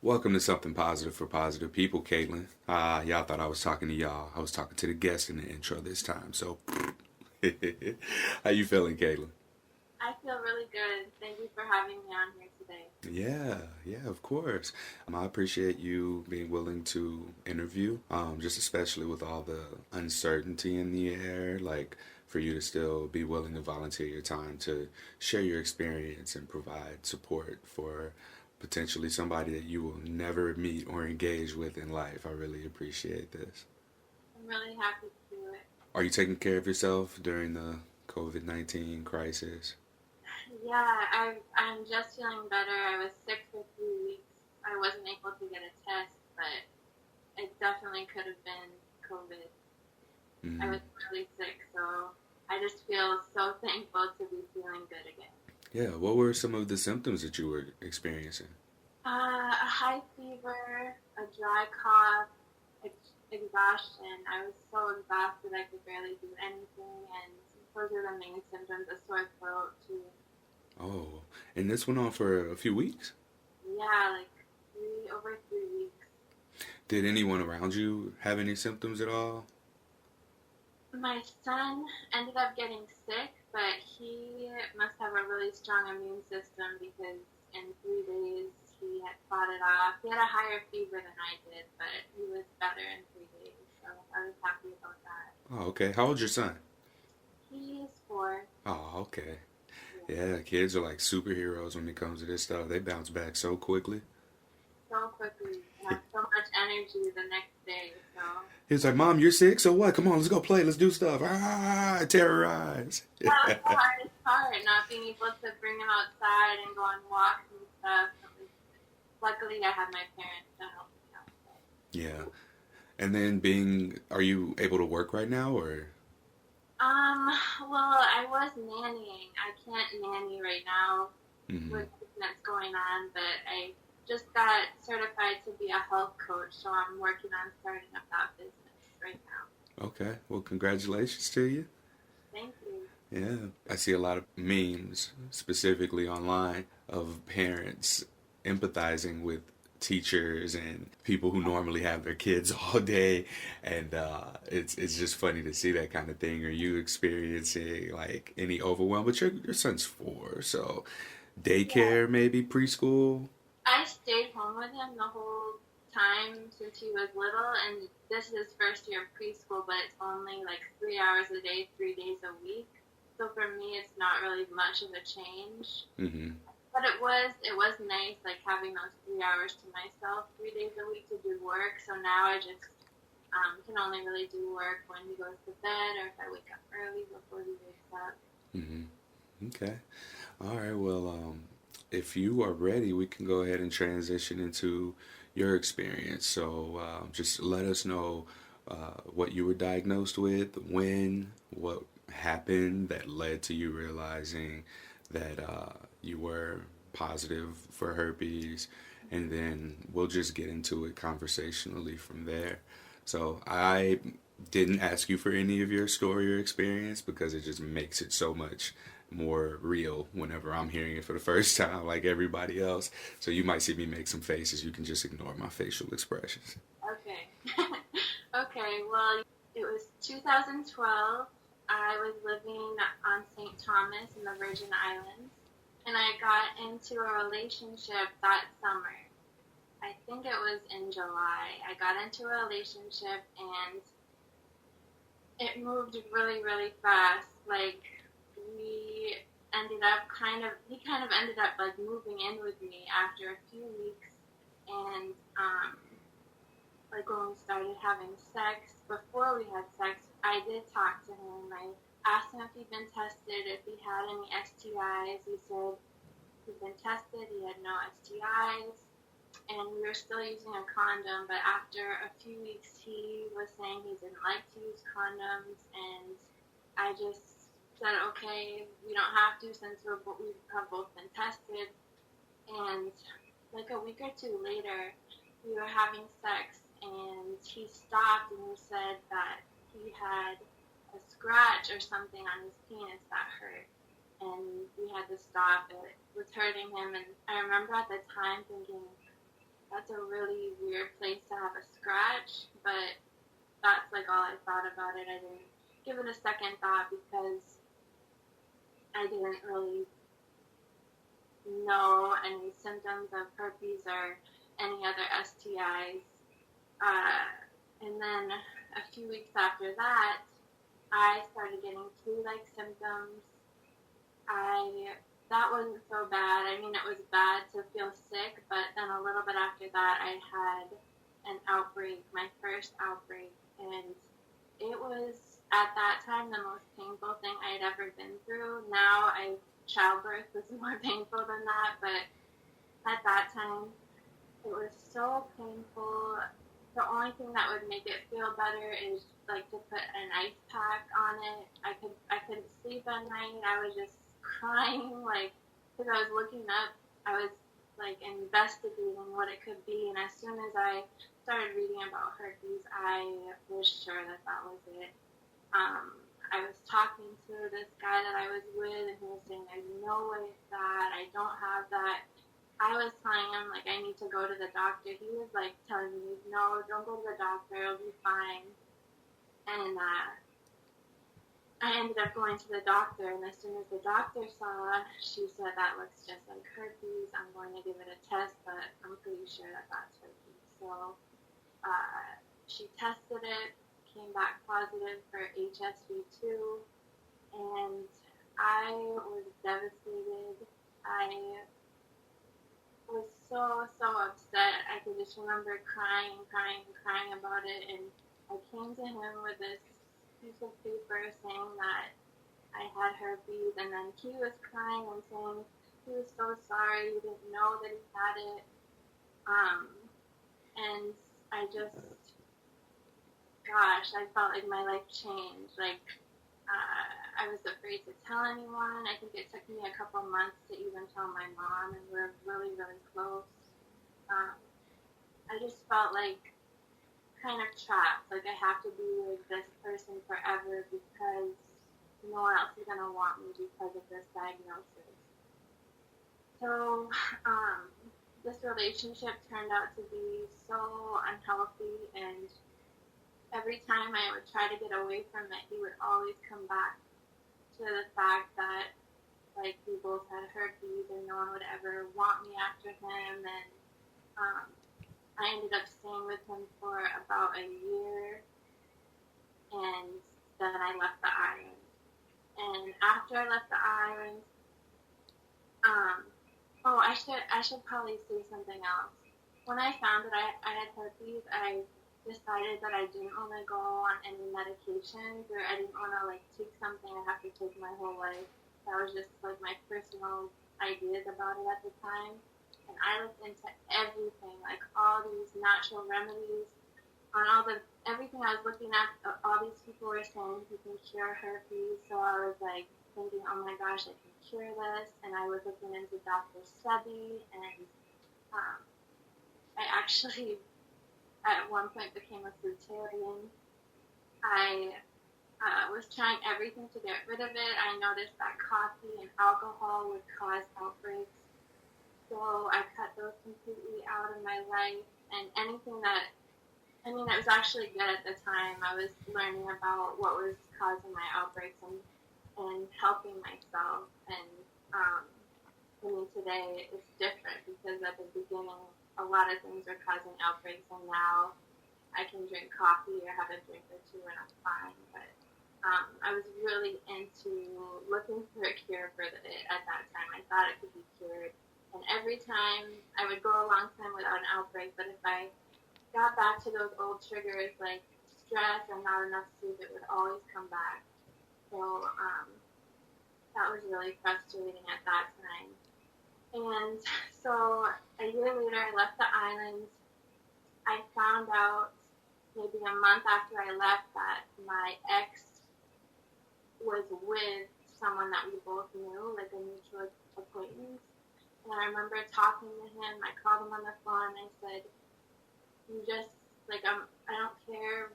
Welcome to Something Positive for Positive People, Caitlin. Y'all thought I was talking to y'all. I was talking to the guest in the intro this time. So, how you feeling, Caitlin? I feel really good. Thank you for having me on here today. Yeah, of course. I appreciate you being willing to interview, just especially with all the uncertainty in the air, like for you to still be willing to volunteer your time to share your experience and provide support for potentially somebody that you will never meet or engage with in life. I really appreciate this. I'm really happy to do it. Are you taking care of yourself during the COVID-19 crisis? Yeah, I'm just feeling better. I was sick for 3 weeks. I wasn't able to get a test, but it definitely could have been COVID. I Mm-hmm. was really sick, so I just feel so thankful to be feeling good again. Yeah, what were some of the symptoms that you were experiencing? A high fever, a dry cough, exhaustion. I was so exhausted I could barely do anything, and those are the main symptoms. A sore throat too. Oh, and this went on for a few weeks? Yeah, like over 3 weeks. Did anyone around you have any symptoms at all? My son ended up getting sick, but he must have a really strong immune system because in 3 days he had fought it off. He had a higher fever than I did, but he was better in 3 days, so I was happy about that. Oh, okay. How old's your son? He's 4. Oh, okay. Yeah, Yeah, kids are like superheroes when it comes to this stuff. They bounce back so quickly. so quickly. He had so much energy the next day, so He was like, Mom, you're sick? So what? Come on, let's go play. Let's do stuff. Terrorize. that was the hardest part, not being able to bring him outside and go on walks and stuff. Luckily, I had my parents to help me out. Yeah. And then are you able to work right now or? Um, well, I was nannying. I can't nanny right now Mm-hmm. with everything that's going on, but I just got certified to be a health coach, so I'm working on starting up that business right now. Okay. Well, congratulations to you. Thank you. Yeah, I see a lot of memes, specifically online, of parents empathizing with teachers and people who normally have their kids all day, and it's just funny to see that kind of thing. Are you experiencing like any overwhelm? But your son's 4, so Yeah, daycare maybe preschool. I stayed home with him the whole time since he was little, and this is his first year of preschool, but it's only like 3 hours a day, 3 days a week. So for me, it's not really much of a change. Mm-hmm. But it was nice, like having those 3 hours to myself, 3 days a week to do work. So now I just can only really do work when he goes to bed or if I wake up early before he wakes up. Mm-hmm. Okay. All right. Well, if you are ready, we can go ahead and transition into your experience. So, just let us know what you were diagnosed with, when, what happened that led to you realizing that you were positive for herpes, and then we'll just get into it conversationally from there. So, I didn't ask you for any of your story or experience because it just makes it so much more real whenever I'm hearing it for the first time, like everybody else. So you might see me make some faces. You can just ignore my facial expressions. Okay. Okay, well, it was 2012. I was living on St. Thomas in the Virgin Islands, and I got into a relationship that summer. I think it was in July. I got into a relationship, and it moved really, really fast. Like, we he kind of ended up like moving in with me after a few weeks, and like when we started having sex, before we had sex, I did talk to him. I asked him if he'd been tested, if he had any STIs. He said he'd been tested, he had no STIs, and we were still using a condom, but after a few weeks he was saying he didn't like to use condoms, and I just said, okay, we don't have to since we have both been tested. And like a week or two later, we were having sex, and he stopped and he said that he had a scratch or something on his penis that hurt. And we had to stop. It was hurting him. And I remember at the time thinking, that's a really weird place to have a scratch, but that's like all I thought about it. I didn't give it a second thought because I didn't really know any symptoms of herpes or any other STIs. And then a few weeks after that, I started getting flu-like symptoms. That wasn't so bad. I mean, it was bad to feel sick, but then a little bit after that, I had an outbreak, my first outbreak, and it was at that time the most painful thing I had ever been through. Now, childbirth was more painful than that, but at that time, it was so painful. The only thing that would make it feel better is like to put an ice pack on it. I couldn't sleep at night. I was just crying, like, because I was looking up. I was like investigating what it could be, and as soon as I started reading about herpes, I was sure that that was it. I was talking to this guy that I was with, and he was saying, "There's no way it's that. I don't have that." I was telling him, like, I need to go to the doctor. He was, like, telling me, no, don't go to the doctor. It'll be fine. And I ended up going to the doctor, and as soon as the doctor saw, she said, that looks just like herpes. I'm going to give it a test, but I'm pretty sure that that's herpes. So she tested it, came back positive for HSV2, and I was devastated. I was so upset. I could just remember crying about it, and I came to him with this piece of paper saying that I had herpes, and then he was crying and saying he was so sorry, he didn't know that he had it, and I just, gosh, I felt like my life changed. Like, I was afraid to tell anyone. I think it took me a couple months to even tell my mom, and we're really close. I just felt like kind of trapped. Like I have to be with this person forever because no one else is going to want me because of this diagnosis. So this relationship turned out to be so unhealthy, and every time I would try to get away from it, he would always come back to the fact that, like, we both had herpes and no one would ever want me after him. And I ended up staying with him for about a year, and then I left the island. And after I left the island, I should probably say something else. When I found that I had herpes, I decided that I didn't want to go on any medications, or I didn't want to, like, take something I have to take my whole life. That was just, like, my personal ideas about it at the time. And I looked into everything, like all these natural remedies, on everything I was looking at. All these people were saying you can cure herpes, so I was like thinking, oh my gosh, I can cure this. And I was looking into Dr. Sebi, and I actually at one point became a fruitarian. I was trying everything to get rid of it. I noticed that coffee and alcohol would cause outbreaks, so I cut those completely out of my life. And anything that, I mean, it was actually good at the time. I was learning about what was causing my outbreaks and helping myself. And I mean, today it's different because at the beginning, a lot of things were causing outbreaks, and now I can drink coffee or have a drink or two and I'm fine. But I was really into looking for a cure for it at that time. I thought it could be cured. And every time I would go a long time without an outbreak, but if I got back to those old triggers like stress and not enough sleep, it would always come back. So that was really frustrating at that time. And so a year later, I left the island. I found out maybe a month after I left that my ex was with someone that we both knew, like a mutual acquaintance. And I remember talking to him. I called him on the phone and I said, you just, like, I don't care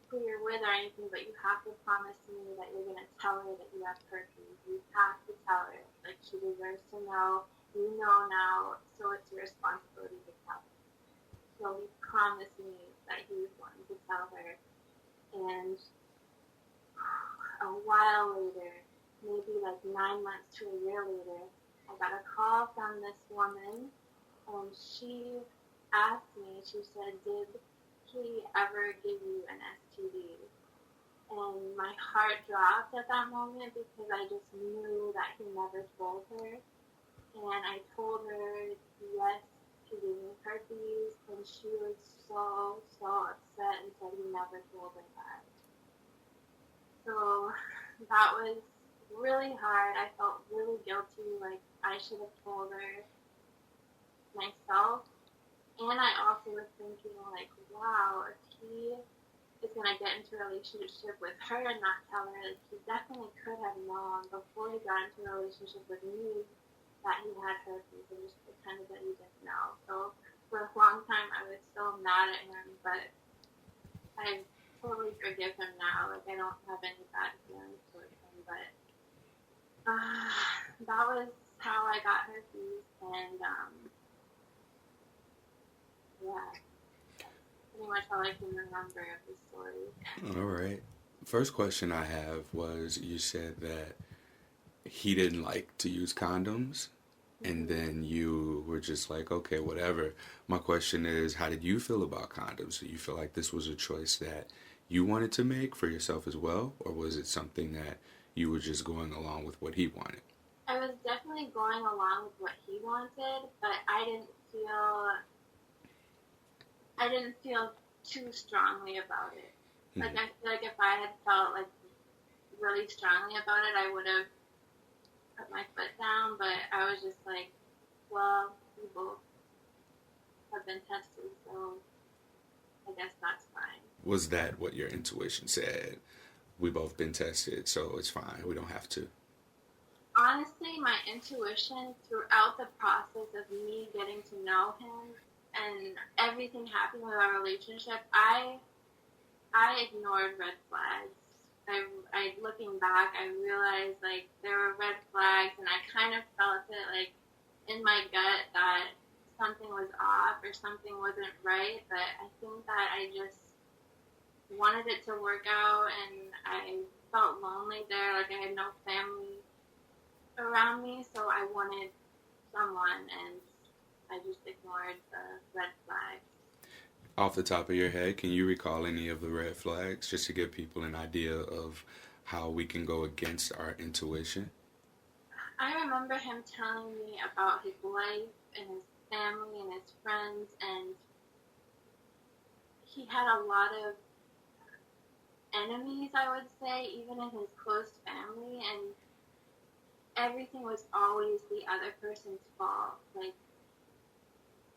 who you're with or anything, but you have to promise me that you're going to tell her that you have herpes. You have to tell her. Like, she deserves to know. You know now, so it's your responsibility to tell her. So he promised me that he was going to tell her. And a while later, maybe like 9 months to a year later, I got a call from this woman, and she asked me, she said, did he ever give you an STD? And my heart dropped at that moment because I just knew that he never told her. And I told her, yes, he gave me herpes, and she was so upset and said he never told her that. So that was really hard. I felt really guilty, like I should have told her myself. And I also was thinking, like, wow, if he is going to get into a relationship with her and not tell her, like, he definitely could have known before he got into a relationship with me that he had herpes, and just pretended that he didn't know. So for a long time, I was so mad at him, but I totally forgive him now. Like, I don't have any bad feelings towards him, but that was how I got herpes, and yeah, pretty much all I can remember of the story. All right. First question I have was, you said that he didn't like to use condoms, and then you were just like, okay, whatever. My question is, how did you feel about condoms? Do you feel like this was a choice that you wanted to make for yourself as well, or was it something that you were just going along with what he wanted? I was definitely going along with what he wanted, but I didn't feel too strongly about it. Like, I feel like if I had felt like really strongly about it, I would have put my foot down, but I was just like, well, we both have been tested, so I guess that's fine. Was that what your intuition said? We both been tested, so it's fine. We don't have to. Honestly, my intuition throughout the process of me getting to know him and everything happening with our relationship, I ignored red flags. I looking back, I realized like there were red flags, and I kind of felt it like in my gut that something was off or something wasn't right. But I think that I just wanted it to work out, and I felt lonely there. Like I had no family around me, so I wanted someone, and I just ignored the red flags. Off the top of your head, can you recall any of the red flags just to give people an idea of how we can go against our intuition? I remember him telling me about his life and his family and his friends, and he had a lot of enemies, I would say, even in his close family, and everything was always the other person's fault. Like,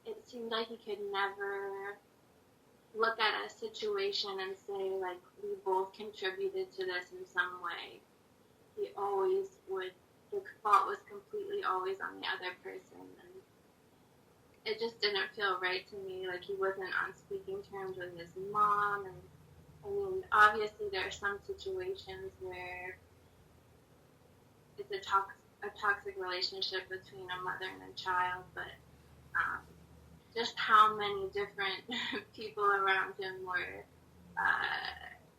it seemed like he could never look at a situation and say, like, we both contributed to this in some way. He always would, the fault was completely always on the other person, and it just didn't feel right to me. Like, he wasn't on speaking terms with his mom, and I mean, obviously there are some situations where it's a toxic relationship between a mother and a child, but just how many different people around him were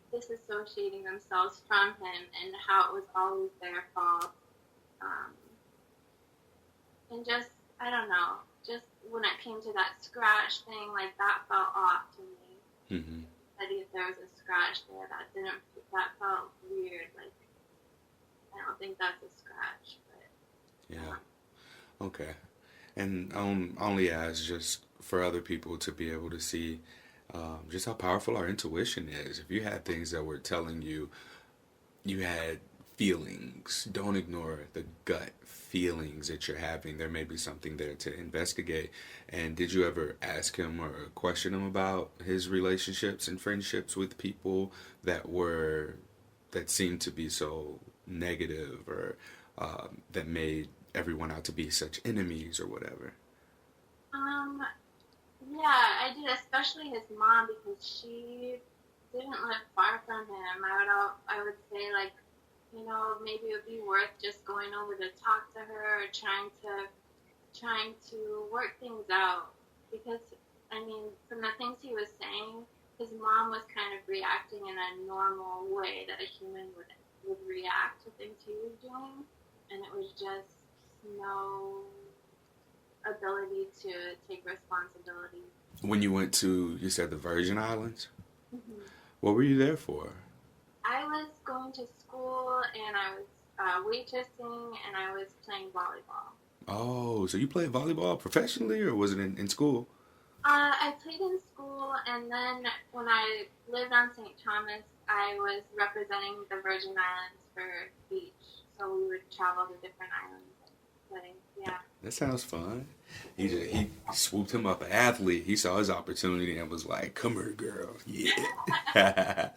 disassociating themselves from him, and how it was always their fault. And just, I don't know, just when it came to that scratch thing, like that felt off to me. Mm-hmm. That if there was a scratch there, that felt weird. Like, I don't think that's a scratch, but Yeah. Okay. And only as just for other people to be able to see just how powerful our intuition is. If you had things that were telling you, you had feelings, don't ignore the gut feelings that you're having. There may be something there to investigate. And did you ever ask him or question him about his relationships and friendships with people that seemed to be so negative, or that made everyone out to be such enemies or whatever? Yeah, I did, especially his mom, because she didn't live far from him. I would say, like, you know, maybe it would be worth just going over to talk to her, or trying to work things out, because I mean, from the things he was saying, his mom was kind of reacting in a normal way that a human would react to things he was doing, and it was just no ability to take responsibility. When you went to, you said the Virgin Islands? Mm-hmm. What were you there for? I was going to school, and I was waitressing, and I was playing volleyball. Oh, so you played volleyball professionally, or was it in school? I played in school, and then when I lived on St. Thomas, I was representing the Virgin Islands for beach. So we would travel to different islands and play. Yeah. That sounds fun. He swooped him up an athlete. He saw his opportunity and was like, "Come here, girl." Yeah.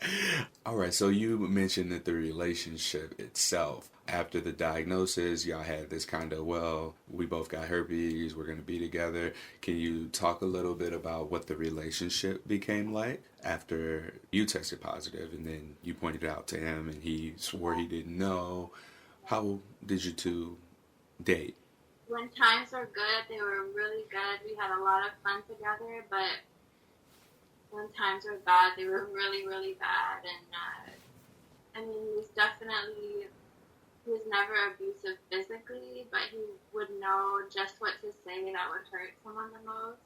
All right. So you mentioned that the relationship itself, after the diagnosis, y'all had this kind of, well, we both got herpes. We're gonna be together. Can you talk a little bit about what the relationship became like after you tested positive, and then you pointed it out to him, and he swore he didn't know? How did you two date? When times were good, they were really good. We had a lot of fun together, but when times were bad, they were really, really bad. And I mean, he was never abusive physically, but he would know just what to say that would hurt someone the most.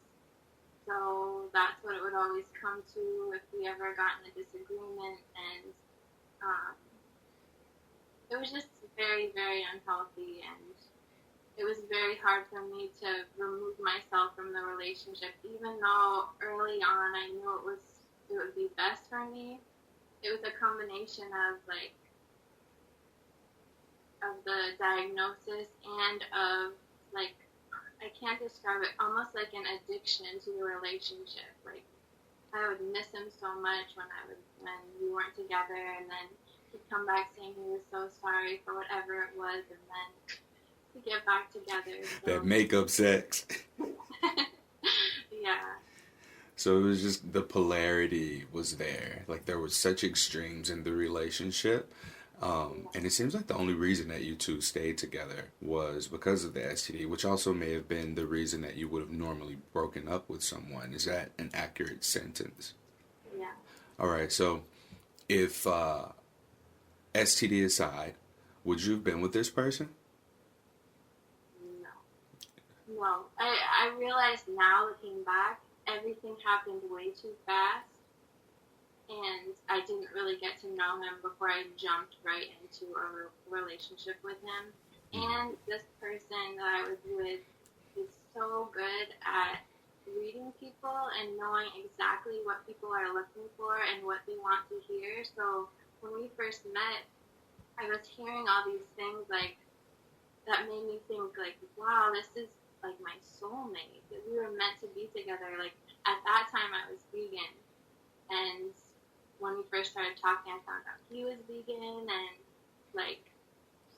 So that's what it would always come to if we ever got in a disagreement. And um, it was just very, very unhealthy, and it was very hard for me to remove myself from the relationship, even though early on I knew it would be best for me. It was a combination of the diagnosis and of I can't describe it, almost like an addiction to the relationship. Like I would miss him so much when we weren't together, and then he'd come back saying he was so sorry for whatever it was, and then to get back together. So. That makeup sex. Yeah. So it was just the polarity was there. Like there were such extremes in the relationship. And it seems like the only reason that you two stayed together was because of the STD, which also may have been the reason that you would have normally broken up with someone. Is that an accurate sentence? Yeah. All right. So if STD aside, would you have been with this person? No. I realize now, looking back, everything happened way too fast, and I didn't really get to know him before I jumped right into a relationship with him. And this person that I was with is so good at reading people and knowing exactly what people are looking for and what they want to hear. So when we first met, I was hearing all these things that made me think wow, this is like my soulmate. That we were meant to be together. Like at that time, I was vegan, and when we first started talking, I found out he was vegan and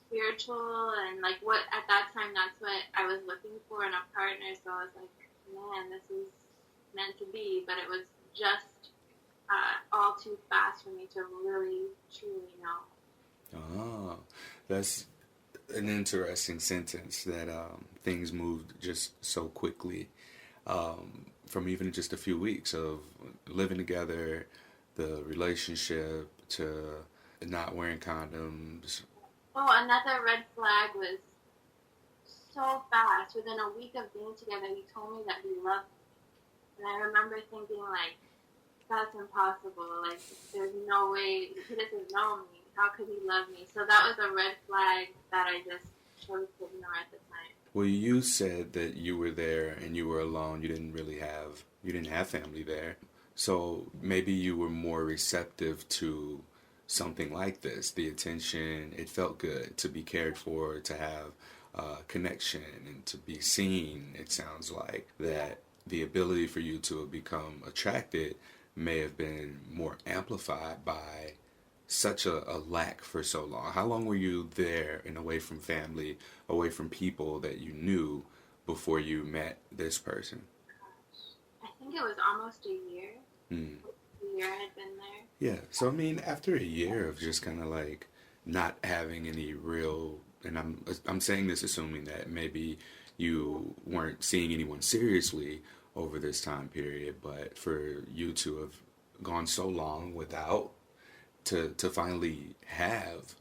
spiritual, and what at that time that's what I was looking for in a partner. So I was like, man, this is meant to be. But it was just all too fast for me to really truly know. Oh, that's an interesting sentence that things moved just so quickly from even just a few weeks of living together, the relationship, to not wearing condoms. Oh, another red flag was so fast. Within a week of being together, he told me that he loved me. And I remember thinking, that's impossible. There's no way. He doesn't know me. How could he love me? So that was a red flag that I just chose to ignore at the time. Well, you said that you were there and you were alone. You didn't have family there. So maybe you were more receptive to something like this. The attention, it felt good to be cared for, to have connection and to be seen. It sounds like that the ability for you to become attracted may have been more amplified by such a lack for so long. How long were you there and away from family, away from people that you knew before you met this person? I think it was almost a year. A year I had been there. Yeah. So I mean, after a year of just kind of not having any real, and I'm saying this assuming that maybe you weren't seeing anyone seriously, over this time period, but for you to have gone so long without to finally have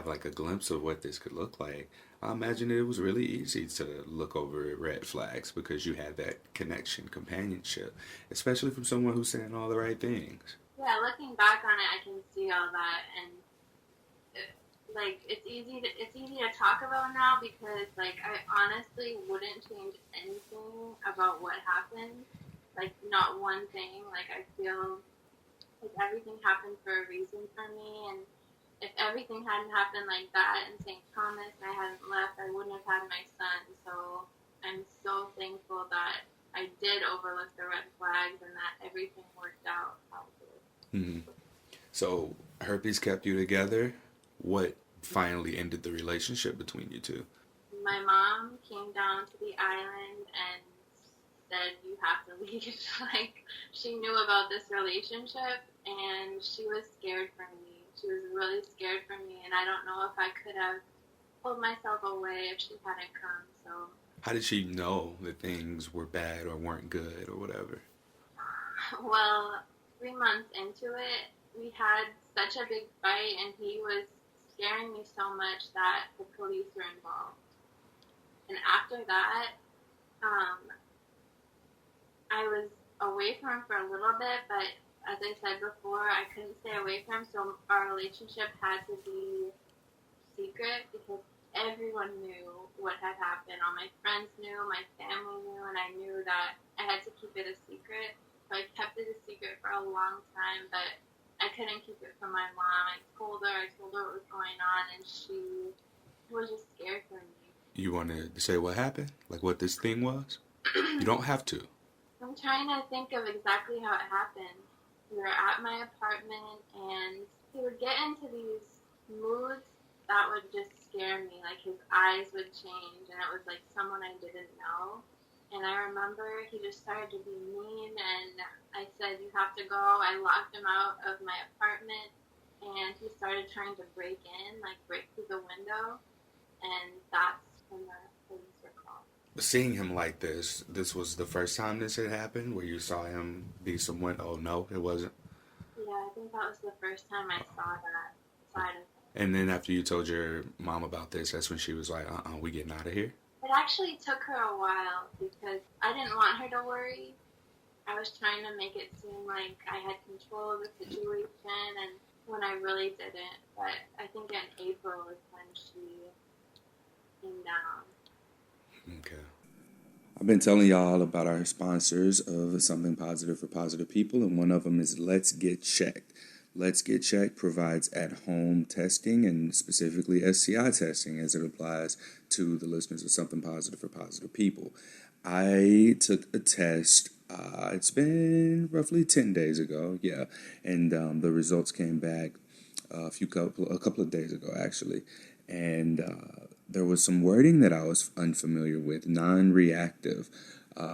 like a glimpse of what this could look like, I imagine it was really easy to look over at red flags because you had that connection, companionship, especially from someone who's saying all the right things. Yeah, looking back on it, I can see all that, and like it's easy to talk about now because like I honestly wouldn't change anything about what happened, like not one thing. Like I feel like everything happened for a reason for me, and if everything hadn't happened like that in St. Thomas and I hadn't left, I wouldn't have had my son. So I'm so thankful that I did overlook the red flags and that everything worked out positive. Hmm. So herpes kept you together. What finally ended the relationship between you two? My mom came down to the island and said, "You have to leave." Like, she knew about this relationship and she was scared for me. She was really scared for me, and I don't know if I could have pulled myself away if she hadn't come. So, How did she know that things were bad or weren't good or whatever? well, 3 months into it, we had such a big fight, and he was scaring me so much that the police were involved. And after that, um, I was away from him for a little bit, but as I said before, I couldn't stay away from him, so our relationship had to be secret because everyone knew what had happened. All my friends knew, my family knew, and I knew that I had to keep it a secret. So I kept it a secret for a long time, but I couldn't keep it from my mom. I told her what was going on, and she was just scared for me. You want to say what happened? Like what this thing was? You don't have to. I'm trying to think of exactly how it happened. We were at my apartment, and he would get into these moods that would just scare me. Like his eyes would change, and it was like someone I didn't know. And I remember he just started to be mean, and I said, "You have to go." I locked him out of my apartment, and he started trying to break in, like break through the window, and that's when the police were called. Seeing him like this was the first time this had happened where you saw him be someone. Oh no, it wasn't. Yeah, I think that was the first time I saw that side of him. And then after you told your mom about this, that's when she was like, we getting out of here. It actually took her a while because I didn't want her to worry. I was trying to make it seem like I had control of the situation, and when I really didn't. But I think in April is when she came down. Okay. I've been telling y'all about our sponsors of Something Positive for Positive People, and one of them is Let's Get Checked. Let's Get Checked provides at-home testing and specifically STI testing as it applies to the listeners of Something Positive for Positive People. I took a test, it's been roughly 10 days ago, and the results came back a couple of days ago, actually, and there was some wording that I was unfamiliar with, non-reactive,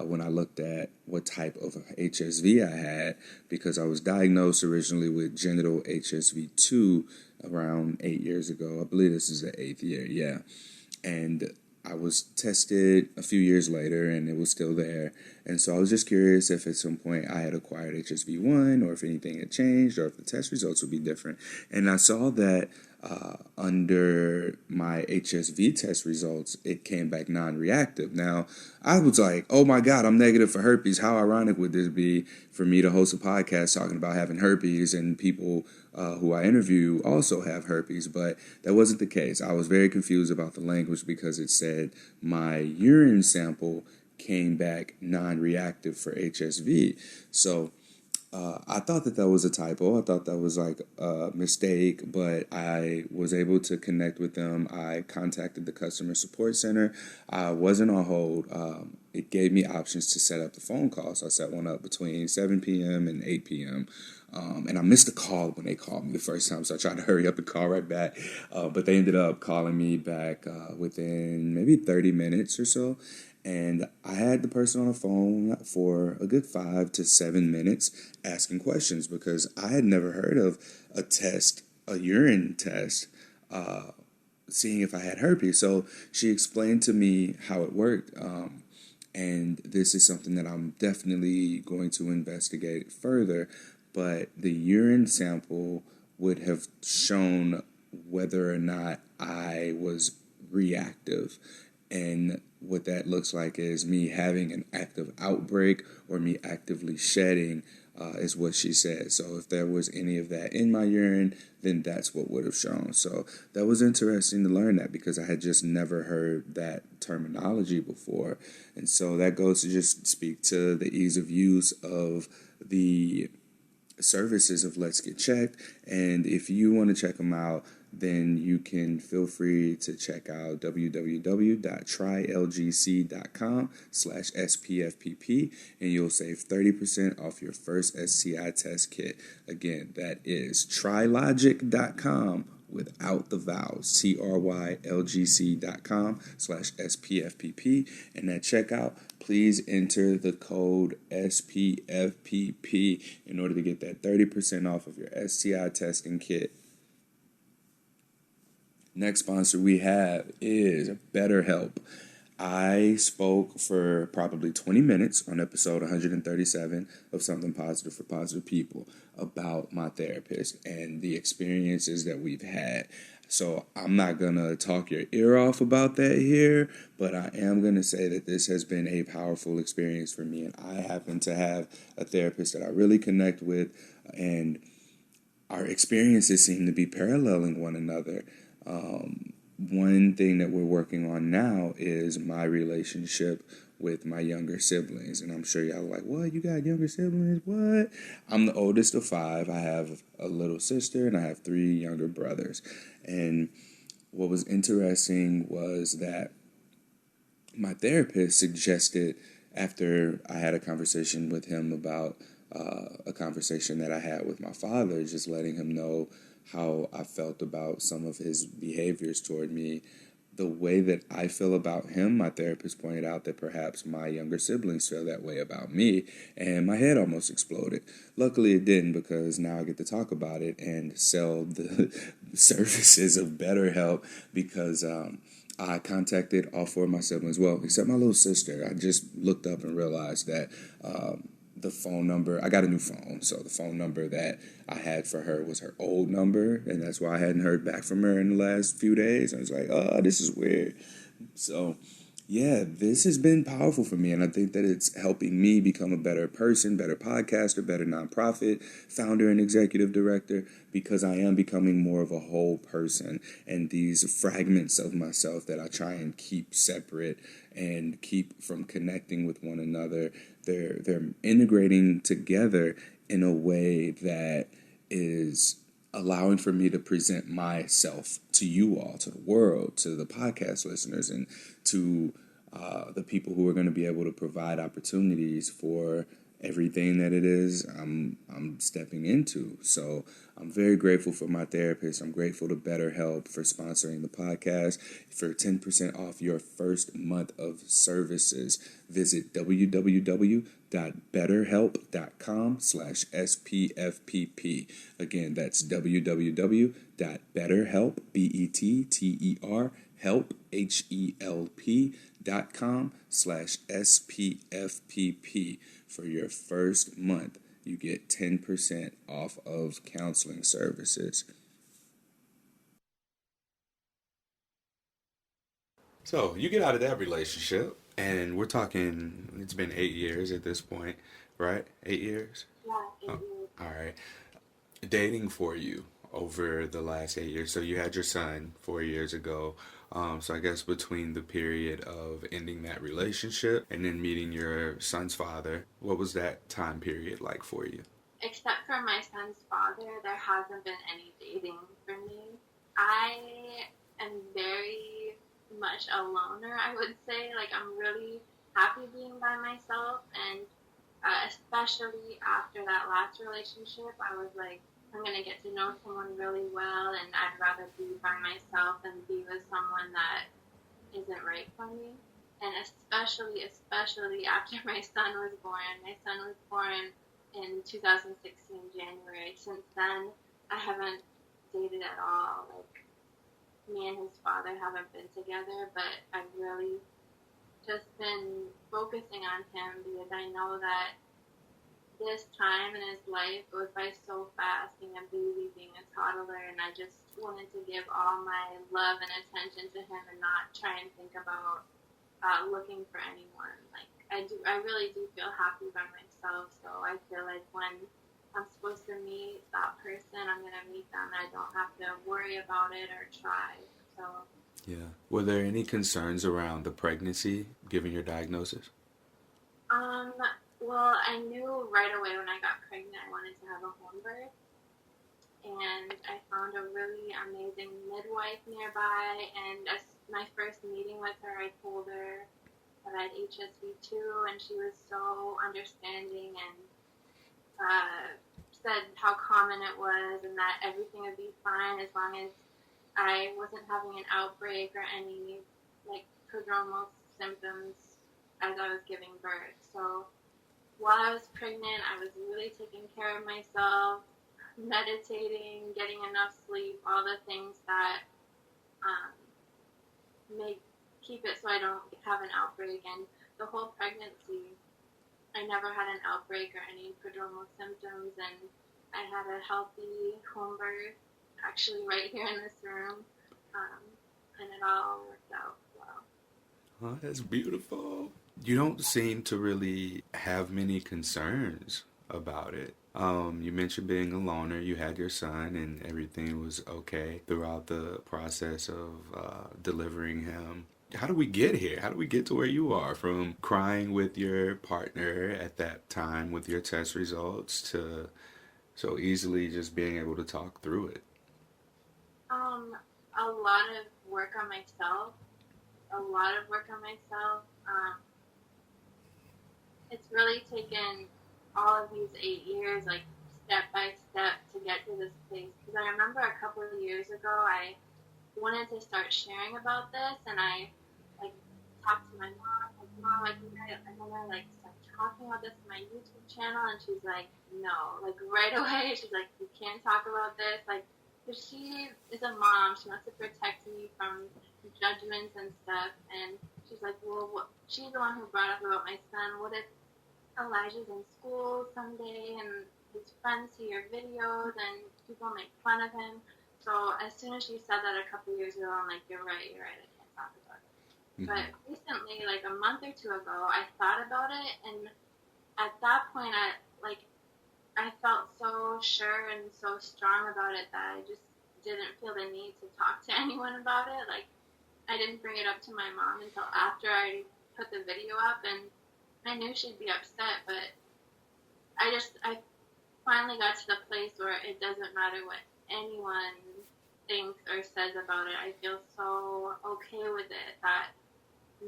when I looked at what type of HSV I had, because I was diagnosed originally with genital HSV2 around 8 years ago. I believe this is the 8th year, yeah. And I was tested a few years later, and it was still there. And so I was just curious if at some point I had acquired HSV1 or if anything had changed or if the test results would be different. And I saw that under my HSV test results, it came back non-reactive. Now, I was like, oh my God, I'm negative for herpes. How ironic would this be for me to host a podcast talking about having herpes and people who I interview also have herpes? But that wasn't the case. I was very confused about the language because it said my urine sample came back non-reactive for HSV. So I thought that was a typo. I thought that was like a mistake, but I was able to connect with them. I contacted the customer support center. I wasn't on hold. It gave me options to set up the phone call. So I set one up between 7 p.m. and 8 p.m. And I missed the call when they called me the first time, so I tried to hurry up and call right back. But they ended up calling me back within maybe 30 minutes or so. And I had the person on the phone for a good 5 to 7 minutes asking questions because I had never heard of a urine test, seeing if I had herpes. So she explained to me how it worked. And this is something that I'm definitely going to investigate further. But the urine sample would have shown whether or not I was reactive. And what that looks like is me having an active outbreak or me actively shedding, is what she said. So if there was any of that in my urine, then that's what would have shown. So that was interesting to learn that, because I had just never heard that terminology before. And so that goes to just speak to the ease of use of the services of Let's Get Checked. And if you want to check them out, then you can feel free to check out www.trylgc.com/SPFPP, and you'll save 30% off your first STI test kit. Again, that is trylogic.com without the vowels, trylgc.com/SPFPP. And at checkout, please enter the code SPFPP in order to get that 30% off of your STI testing kit. Next sponsor we have is BetterHelp. I spoke for probably 20 minutes on episode 137 of Something Positive for Positive People about my therapist and the experiences that we've had. So I'm not going to talk your ear off about that here, but I am going to say that this has been a powerful experience for me. And I happen to have a therapist that I really connect with, and our experiences seem to be paralleling one another. One thing that we're working on now is my relationship with my younger siblings. And I'm sure y'all are like, what? You got younger siblings? What? I'm the oldest of 5. I have a little sister and I have 3 younger brothers. And what was interesting was that my therapist suggested, after I had a conversation with him about a conversation that I had with my father, just letting him know how I felt about some of his behaviors toward me, the way that I feel about him, my therapist pointed out that perhaps my younger siblings feel that way about me, and my head almost exploded. Luckily it didn't, because now I get to talk about it and sell the services of BetterHelp, because I contacted all 4 of my siblings, well, except my little sister. I just looked up and realized that the phone number, I got a new phone, so the phone number that I had for her was her old number, and that's why I hadn't heard back from her in the last few days. I was like, oh, this is weird. So yeah, this has been powerful for me, and I think that it's helping me become a better person, better podcaster, better nonprofit founder and executive director, because I am becoming more of a whole person, and these fragments of myself that I try and keep separate and keep from connecting with one another, they're integrating together in a way that is allowing for me to present myself to you all, to the world, to the podcast listeners, and to the people who are going to be able to provide opportunities for everything that it is I'm stepping into. So I'm very grateful for my therapist. I'm grateful to BetterHelp for sponsoring the podcast. For 10% off your first month of services, visit www.betterhelp.com/SPFPP. Again, that's www.betterhelp, BETTER, help, HELP.com/SPFPP. For your first month, you get 10% off of counseling services. So you get out of that relationship, and we're talking, it's been 8 years at this point, right? 8 years? Yeah, Oh, 8 years. all right. Dating for you over the last 8 years. So you had your son 4 years ago. So I guess between the period of ending that relationship and then meeting your son's father, what was that time period like for you? Except for my son's father, there hasn't been any dating for me. I am very much a loner, I would say. Like, I'm really happy being by myself, and especially after that last relationship, I was like, I'm going to get to know someone really well, and I'd rather be by myself than be with someone that isn't right for me. And especially after my son was born. My son was born in 2016, January. Since then, I haven't dated at all. Like, me and his father haven't been together, but I really just been focusing on him because I know that this time in his life goes by so fast, being a baby, being a toddler, and I just wanted to give all my love and attention to him and not try and think about looking for anyone. Like I really do feel happy by myself, so I feel like when I'm supposed to meet that person, I'm gonna meet them. I don't have to worry about it or try. So Yeah. Were there any concerns around the pregnancy, given your diagnosis? Um, well, I knew right away when I got pregnant I wanted to have a home birth, and I found a really amazing midwife nearby. And as my first meeting with her, I told her that I had HSV too, and she was so understanding and said how common it was and that everything would be fine as long as I wasn't having an outbreak or any like prodromal symptoms as I was giving birth. So while I was pregnant, I was really taking care of myself, meditating, getting enough sleep, all the things that um, make keep it so I don't have an outbreak. And the whole pregnancy, I never had an outbreak or any prodromal symptoms, and I had a healthy home birth, actually right here in this room, and it all worked out well. Oh, that's beautiful. You don't seem to really have many concerns about it. You mentioned being a loner. You had your son, and everything was okay throughout the process of delivering him. How do we get here? How do we get to where you are, from crying with your partner at that time with your test results to so easily just being able to talk through it? A lot of work on myself. A lot of work on myself. It's really taken all of these 8 years, like step by step, to get to this place. Because I remember a couple of years ago, I wanted to start sharing about this, and I like talked to my mom. Like, Mom, I think I want to like start talking about this on my YouTube channel, and she's like, no, like right away. She's like, you can't talk about this, like, because she is a mom. She wants to protect me from judgments and stuff, and she's like, well, she's the one who brought up about my son. What if Elijah's in school someday and his friends see your videos and people make fun of him? So as soon as she said that a couple years ago, I'm like, you're right, I can't talk about it. Mm-hmm. But recently, like a month or two ago, I thought about it, and at that point, I felt so sure and so strong about it that I just didn't feel the need to talk to anyone about it. Like, I didn't bring it up to my mom until after I put the video up, and I knew she'd be upset, but I finally got to the place where it doesn't matter what anyone thinks or says about it. I feel so okay with it that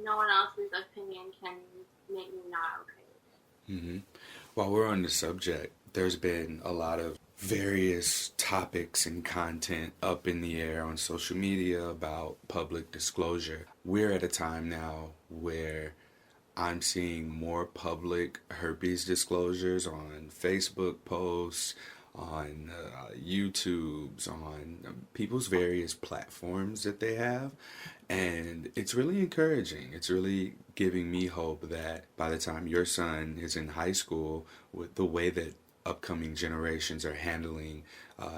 no one else's opinion can make me not okay with it. Mm-hmm. While we're on the subject, there's been a lot of various topics and content up in the air on social media about public disclosure. We're at a time now where I'm seeing more public herpes disclosures on Facebook posts, on YouTubes, on people's various platforms that they have. And it's really encouraging. It's really giving me hope that by the time your son is in high school, with the way that upcoming generations are handling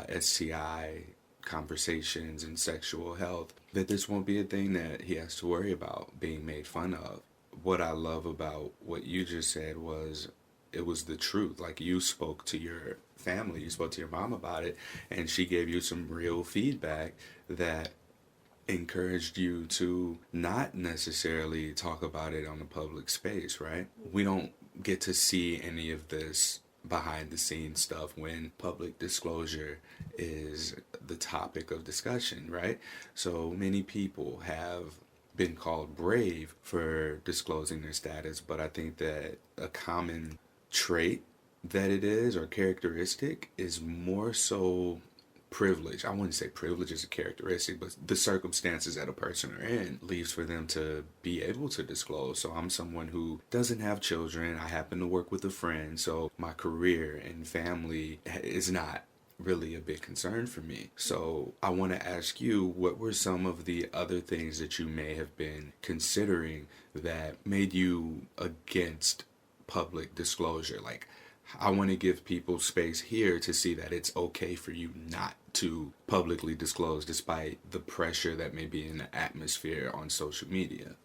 STI conversations and sexual health, that this won't be a thing that he has to worry about being made fun of. What I love about what you just said was it was the truth. Like, you spoke to your family, you spoke to your mom about it, and she gave you some real feedback that encouraged you to not necessarily talk about it on the public space, right? We don't get to see any of this behind the scenes stuff when public disclosure is the topic of discussion, right? So many people have been called brave for disclosing their status, but I think that a common trait that it is, or characteristic, is more so privilege. I wouldn't say privilege is a characteristic, but the circumstances that a person are in leaves for them to be able to disclose. So I'm someone who doesn't have children. I happen to work with a friend, so my career and family is not really a big concern for me. So I want to ask you, what were some of the other things that you may have been considering that made you against public disclosure? Like, I want to give people space here to see that it's okay for you not to publicly disclose despite the pressure that may be in the atmosphere on social media.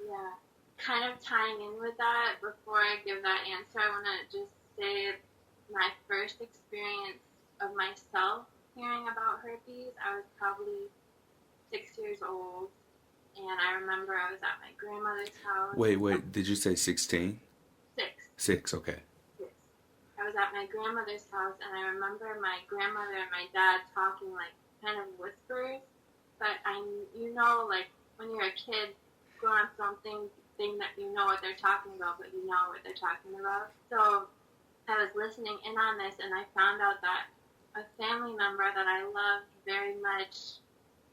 Yeah. Kind of tying in with that, before I give that answer, I want to just say my first experience of myself hearing about herpes, I was probably 6 years old, and I remember I was at my grandmother's house. Wait, did you say 16? Six. 6, okay. Yes. I was at my grandmother's house, and I remember my grandmother and my dad talking like kind of whispers, but like when you're a kid, growing up, don't think that you know what they're talking about, but you know what they're talking about. So I was listening in on this, and I found out that a family member that I loved very much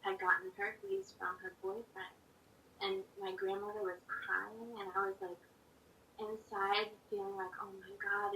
had gotten herpes from her boyfriend. And my grandmother was crying, and I was like inside feeling like, oh my God,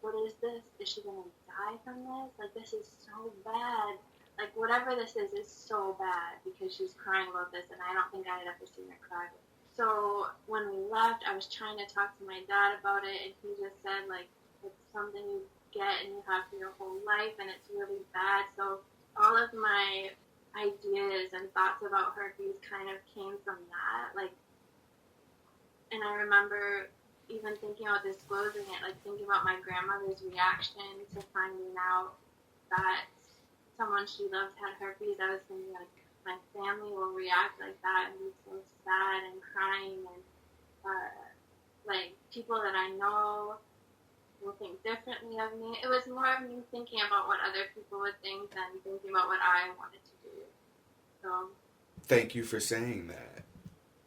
what is this? Is she gonna die from this? Like, this is so bad. Like, whatever this is so bad, because she's crying about this, and I don't think I had ever seen her cry before. So when we left, I was trying to talk to my dad about it, and he just said, like, it's something you get and you have for your whole life, and it's really bad. So all of my ideas and thoughts about herpes kind of came from that. Like, and I remember even thinking about disclosing it, like thinking about my grandmother's reaction to finding out that someone she loved had herpes. I was thinking, like, my family will react like that and be so sad and crying, and like people that I know will think differently of me. It was more of me thinking about what other people would think than thinking about what I wanted to do. So Thank you for saying that,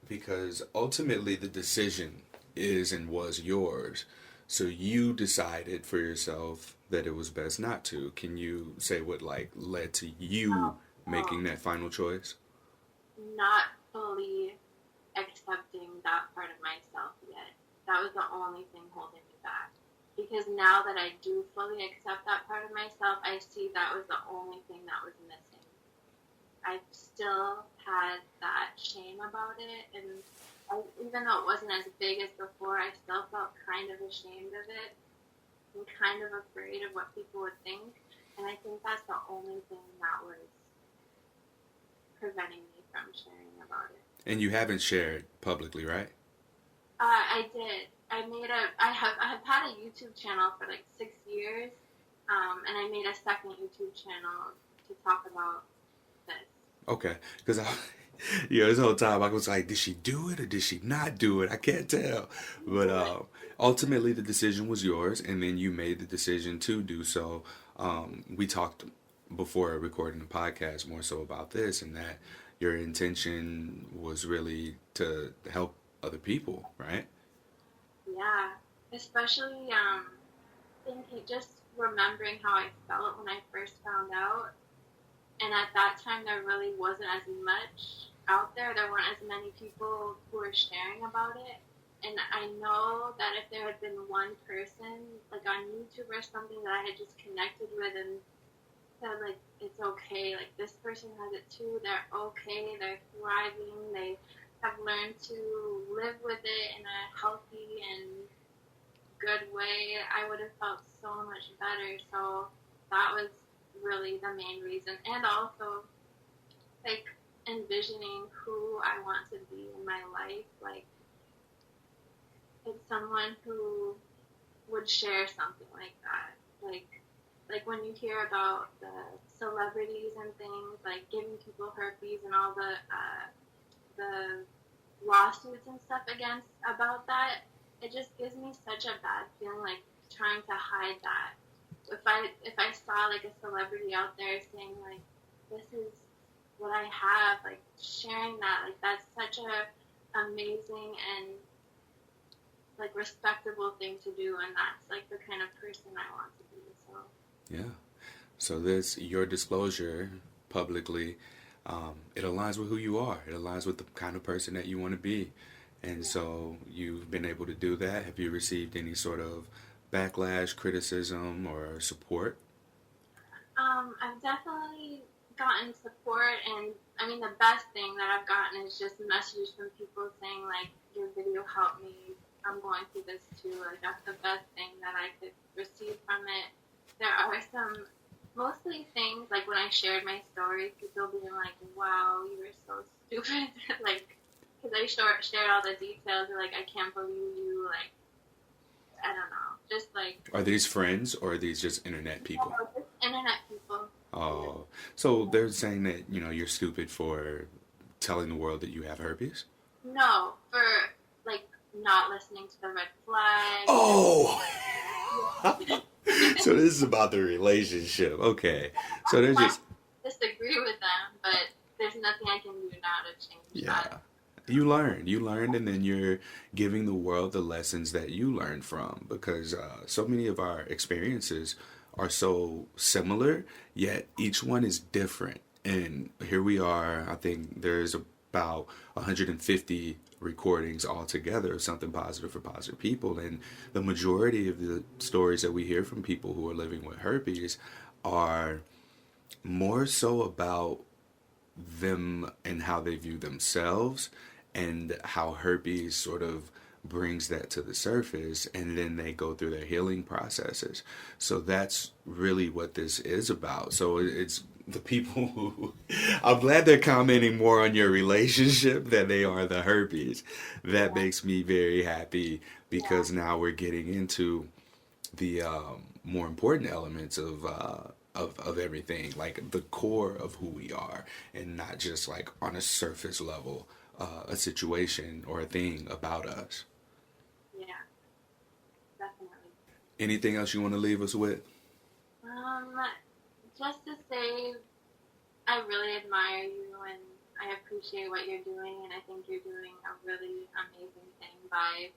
because ultimately the decision is and was yours. So you decided for yourself that it was best not to. Can you say what like led to you making that final choice? not fully accepting that part of myself yet. That was the only thing holding me back. Because now that I do fully accept that part of myself, I see that was the only thing that was missing. I still had that shame about it, and even though it wasn't as big as before, I still felt kind of ashamed of it and kind of afraid of what people would think. And I think that's the only thing that was preventing me from sharing about it. And you haven't shared publicly, right? I did. I have had a YouTube channel for like 6 years, and I made a second YouTube channel to talk about this. Okay, because this whole time I was like, did she do it or did she not do it? I can't tell. But ultimately, the decision was yours, and then you made the decision to do so. We talked before recording the podcast more so about this, and that your intention was really to help other people, right? Yeah, especially thinking, just remembering how I felt when I first found out. And at that time, there really wasn't as much out there. There weren't as many people who were sharing about it. And I know that if there had been one person, like on YouTube or something, that I had just connected with and said, like, it's okay, like, this person has it too, they're okay, they're thriving, they have learned to live with it in a healthy and good way, I would have felt so much better. So that was really the main reason. And also, like, envisioning who I want to be in my life. Like, it's someone who would share something like that. Like when you hear about the celebrities and things, like giving people herpes and all the lawsuits and stuff about that, it just gives me such a bad feeling, like trying to hide that. If I saw like a celebrity out there saying like, this is what I have, like sharing that, like that's such a amazing and like respectable thing to do, and that's like the kind of person I want to be. So Yeah. So your disclosure publicly, it aligns with who you are. It aligns with the kind of person that you want to be. And so you've been able to do that. Have you received any sort of backlash, criticism, or support? I've definitely gotten support, and I mean, the best thing that I've gotten is just messages from people saying, like, your video helped me. I'm going through this too. Like, that's the best thing that I could receive from it. There are some, mostly things, like when I shared my story, people being like, wow, you were so stupid. Like, because I shared all the details, like, I can't believe you, like, I don't know. Just like, Are these friends or are these just internet people? just internet people. Oh, so they're saying that, you're stupid for telling the world that you have herpes? No, for like not listening to the red flag. Oh! So this is about the relationship. Okay. So they're I just, disagree with them, but there's nothing I can do now to change yeah. that. You learned, and then you're giving the world the lessons that you learned from because so many of our experiences are so similar, yet each one is different. And here we are, I think there's about 150 recordings altogether of something positive for positive people. And the majority of the stories that we hear from people who are living with herpes are more so about them and how they view themselves and how herpes sort of brings that to the surface, and then they go through their healing processes. So that's really what this is about. So it's the people who I'm glad they're commenting more on your relationship than they are the herpes. That makes me very happy because now we're getting into the more important elements of everything, like the core of who we are, and not just like on a surface level, a situation or a thing about us. Yeah, definitely. Anything else you want to leave us with? Um, just to say, I really admire you and I appreciate what you're doing, and I think you're doing a really amazing thing by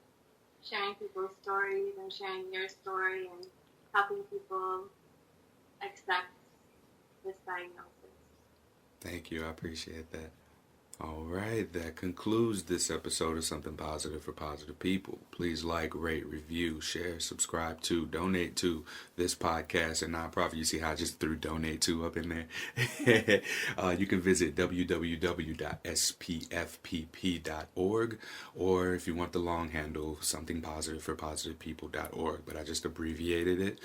sharing people's stories and sharing your story and helping people accept this diagnosis. Thank you. I appreciate that. All right, that concludes this episode of Something Positive for Positive People. Please like, rate, review, share, subscribe to, donate to this podcast and nonprofit. You see how I just threw donate to up in there? You can visit www.spfpp.org, or if you want the long handle, somethingpositiveforpositivepeople.org. But I just abbreviated it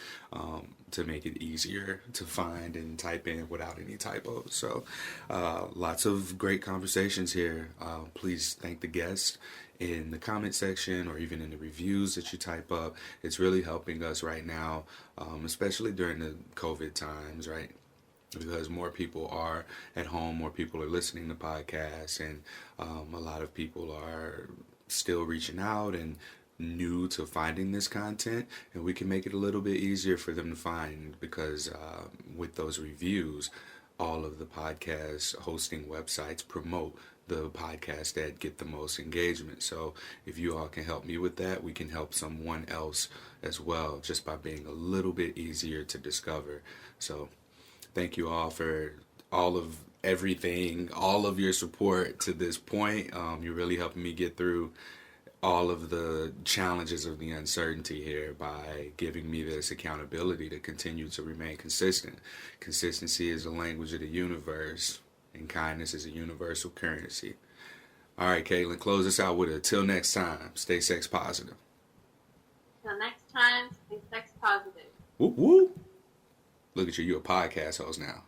to make it easier to find and type in without any typos. So lots of great conversations here. Please thank the guests in the comment section or even in the reviews that you type up. It's really helping us right now, especially during the COVID times, right? Because more people are at home, more people are listening to podcasts, and a lot of people are still reaching out and new to finding this content, and we can make it a little bit easier for them to find because with those reviews, all of the podcast hosting websites promote the podcasts that get the most engagement. So if you all can help me with that, we can help someone else as well, just by being a little bit easier to discover. So thank you all for all of everything, all of your support to this point. You're really helping me get through all of the challenges of the uncertainty here by giving me this accountability to continue to remain consistent. Consistency is the language of the universe, and kindness is a universal currency. All right, Caitlin, close us out with a till next time. Stay sex positive. Till next time, stay sex positive. Whoop, whoop. Look at you. You're a podcast host now.